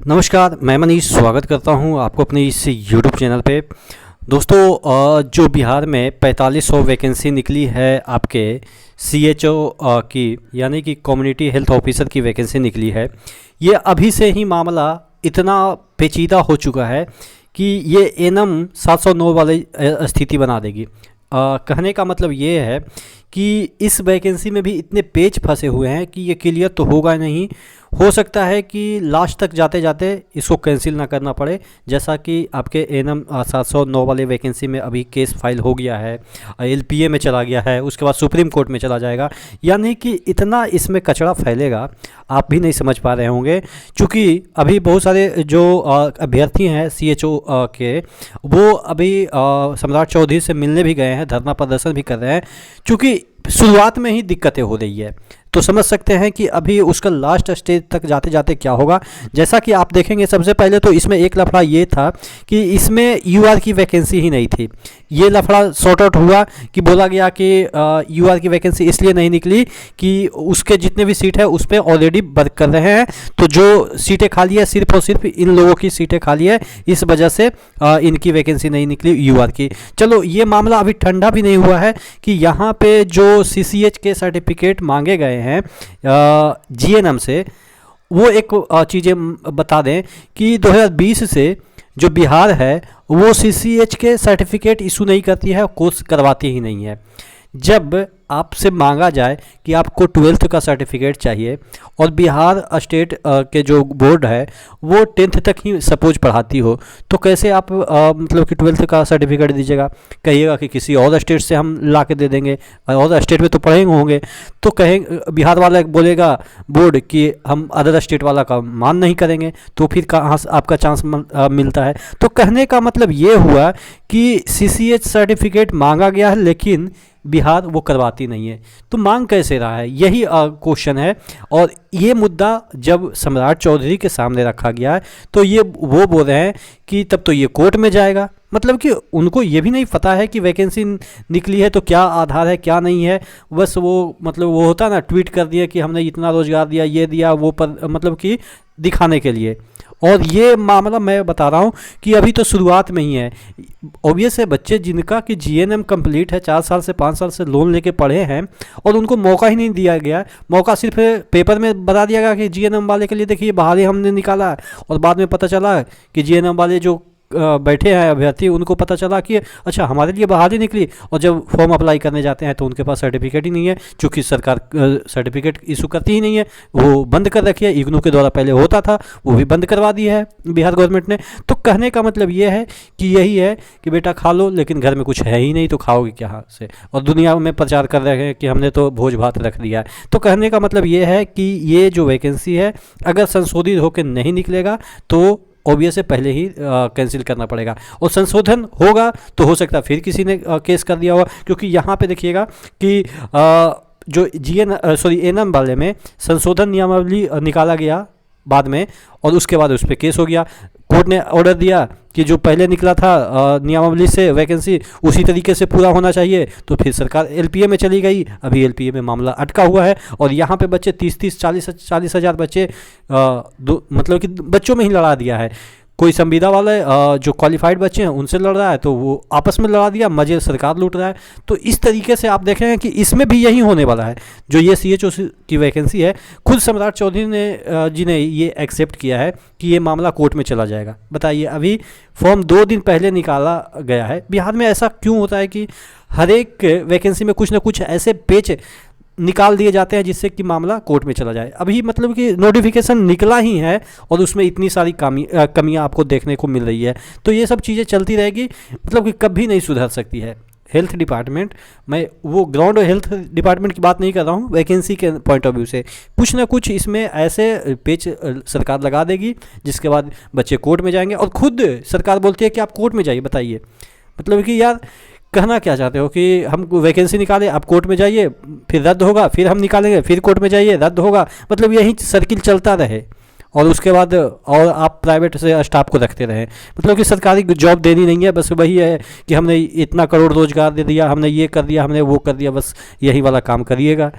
नमस्कार, मैं मनीष स्वागत करता हूं आपको अपने इस यूट्यूब चैनल पे। दोस्तों, जो बिहार में 4500 वैकेंसी निकली है आपके सीएचओ की, यानी कि कम्युनिटी हेल्थ ऑफिसर की वैकेंसी निकली है। ये अभी से ही मामला इतना पेचीदा हो चुका है कि ये एनएम 709 वाली स्थिति बना देगी। कहने का मतलब ये है कि इस वैकेंसी में भी इतने पेच फंसे हुए हैं कि ये क्लियर तो होगा नहीं। हो सकता है कि लास्ट तक जाते जाते इसको कैंसिल ना करना पड़े, जैसा कि आपके एनएम 709 वाले वैकेंसी में अभी केस फाइल हो गया है, एलपीए में चला गया है, उसके बाद सुप्रीम कोर्ट में चला जाएगा। यानी कि इतना इसमें कचरा फैलेगा, आप भी नहीं समझ पा रहे होंगे। क्योंकि अभी बहुत सारे जो अभ्यर्थी हैं सीएचओ के, वो अभी सम्राट चौधरी से मिलने भी गए हैं, धरना प्रदर्शन भी कर रहे हैं, क्योंकि शुरुआत में ही दिक्कतें हो रही है। तो समझ सकते हैं कि अभी उसका लास्ट स्टेज तक जाते जाते क्या होगा। जैसा कि आप देखेंगे, सबसे पहले तो इसमें एक लफड़ा ये था कि इसमें यूआर की वैकेंसी ही नहीं थी। ये लफड़ा सॉर्ट आउट हुआ कि बोला गया कि यूआर की वैकेंसी इसलिए नहीं निकली कि उसके जितने भी सीट है उस पर ऑलरेडी वर्क कर रहे हैं, तो जो सीटें खाली है सिर्फ और सिर्फ इन लोगों की सीटें खाली है, इस वजह से इनकी वैकेंसी नहीं निकली यूआर की। चलो, ये मामला अभी ठंडा भी नहीं हुआ है कि यहाँ पे जो सीसीएच के सर्टिफिकेट मांगे गए हैं जीएनएम से, वो एक चीज़ें बता दें कि 2020 से जो बिहार है वो सीसीएच के सर्टिफिकेट इशू नहीं करती है, कोर्स करवाती ही नहीं है। जब आपसे मांगा जाए कि आपको 12th का सर्टिफिकेट चाहिए और बिहार स्टेट के जो बोर्ड है वो 10th तक ही सपोज पढ़ाती हो, तो कैसे आप मतलब कि 12th का सर्टिफिकेट दीजिएगा? कहिएगा कि किसी और स्टेट से हम ला के दे देंगे, और स्टेट में तो पढ़ेंगे होंगे, तो कहें बिहार वाला बोलेगा बोर्ड कि हम अदर स्टेट वाला का मान नहीं करेंगे, तो फिर कहाँ से आपका चांस मिलता है? तो कहने का मतलब ये हुआ कि सीसीएच सर्टिफिकेट मांगा गया है लेकिन बिहार वो करवाती नहीं है। तो मांग कैसे रहा है, यही क्वेश्चन है। और ये मुद्दा जब सम्राट चौधरी के सामने रखा गया है तो ये वो बोल रहे हैं कि तब तो ये कोर्ट में जाएगा। मतलब कि उनको ये भी नहीं पता है कि वैकेंसी निकली है तो क्या आधार है क्या नहीं है। बस वो मतलब वो होता ना, ट्वीट कर दिया कि हमने इतना रोजगार दिया, ये दिया, वो पर मतलब कि दिखाने के लिए। और ये मामला मैं बता रहा हूँ कि अभी तो शुरुआत में ही है। ऑब्वियस है, बच्चे जिनका कि जीएनएम कंप्लीट है, 4 साल से 5 साल से लोन लेके पढ़े हैं और उनको मौका ही नहीं दिया गया। मौका सिर्फ पेपर में बता दिया गया कि जीएनएम वाले के लिए देखिए बहाली हमने निकाला, और बाद में पता चला कि जीएनएम वाले जो बैठे हैं अभ्यर्थी, उनको पता चला कि अच्छा हमारे लिए बहाली निकली, और जब फॉर्म अप्लाई करने जाते हैं तो उनके पास सर्टिफिकेट ही नहीं है, क्योंकि सरकार सर्टिफिकेट इशू करती ही नहीं है, वो बंद कर रखी है। इग्नू के द्वारा पहले होता था, वो भी बंद करवा दिया है बिहार गवर्नमेंट ने। तो कहने का मतलब ये है कि यही है कि बेटा खा लो, लेकिन घर में कुछ है ही नहीं तो खाओगे क्या से? और दुनिया में प्रचार कर रहे हैं कि हमने तो भोज भात रख दिया है। तो कहने का मतलब ये है कि ये जो वैकेंसी है अगर संशोधित होकर नहीं निकलेगा तो ऑब्वियस है पहले ही कैंसिल करना पड़ेगा, और संशोधन होगा तो हो सकता है फिर किसी ने केस कर दिया होगा। क्योंकि यहाँ पे देखिएगा कि जो एनएम वाले में संशोधन नियमावली निकाला गया बाद में, और उसके बाद उस पर केस हो गया। कोर्ट ने ऑर्डर दिया कि जो पहले निकला था नियमावली से वैकेंसी उसी तरीके से पूरा होना चाहिए, तो फिर सरकार एलपीए में चली गई। अभी एलपीए में मामला अटका हुआ है, और यहाँ पे बच्चे 30-40 हज़ार बच्चे मतलब कि बच्चों में ही लड़ा दिया है। कोई संविदा वाले जो क्वालिफाइड बच्चे हैं उनसे लड़ रहा है, तो वो आपस में लड़ा दिया, मजे सरकार लूट रहा है। तो इस तरीके से आप देख रहे हैं कि इसमें भी यही होने वाला है। जो ये सीएचओ की वैकेंसी है, खुद सम्राट चौधरी जी ने ये एक्सेप्ट किया है कि ये मामला कोर्ट में चला जाएगा। बताइए, अभी फॉर्म 2 दिन पहले निकाला गया है। बिहार में ऐसा क्यों होता है कि हर एक वैकेंसी में कुछ ना कुछ ऐसे पेच निकाल दिए जाते हैं जिससे कि मामला कोर्ट में चला जाए? अभी मतलब कि नोटिफिकेशन निकला ही है और उसमें इतनी सारी कमियां आपको देखने को मिल रही है। तो ये सब चीज़ें चलती रहेगी, मतलब कि कभी नहीं सुधर सकती है। हेल्थ डिपार्टमेंट, मैं वो ग्राउंड हेल्थ डिपार्टमेंट की बात नहीं कर रहा हूँ, वैकेंसी के पॉइंट ऑफ व्यू से कुछ ना कुछ इसमें ऐसे पेच सरकार लगा देगी जिसके बाद बच्चे कोर्ट में जाएंगे। और खुद सरकार बोलती है कि आप कोर्ट में जाइए। बताइए, मतलब कि यार कहना क्या चाहते हो कि हम वैकेंसी निकालें, आप कोर्ट में जाइए, फिर रद्द होगा, फिर हम निकालेंगे, फिर कोर्ट में जाइए, रद्द होगा, मतलब यही सर्किल चलता रहे। और उसके बाद और आप प्राइवेट से स्टाफ को रखते रहें, मतलब कि सरकारी जॉब देनी नहीं है। बस वही है कि हमने इतना करोड़ रोजगार दे दिया, हमने ये कर दिया, हमने वो कर दिया, बस यही वाला काम करिएगा।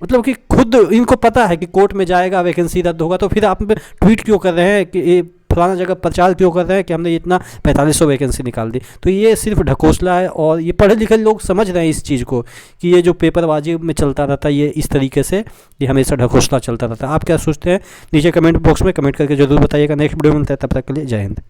मतलब कि खुद इनको पता है कि कोर्ट में जाएगा, वैकेंसी रद्द होगा, तो फिर आप ट्वीट क्यों कर रहे हैं कि ये फलाना जगह प्रचार क्यों कर रहे हैं कि हमने इतना 4500 वैकेंसी निकाल दी। तो ये सिर्फ ढकोसला है, और ये पढ़े लिखे लोग समझ रहे हैं इस चीज़ को कि ये जो पेपरबाजी में चलता रहता है, ये इस तरीके से ये हमेशा ढकोसला चलता रहता है। आप क्या सोचते हैं नीचे कमेंट बॉक्स में कमेंट करके जरूर बताइएगा। नेक्स्ट वीडियो में मिलता है, तब तक के लिए जय हिंद।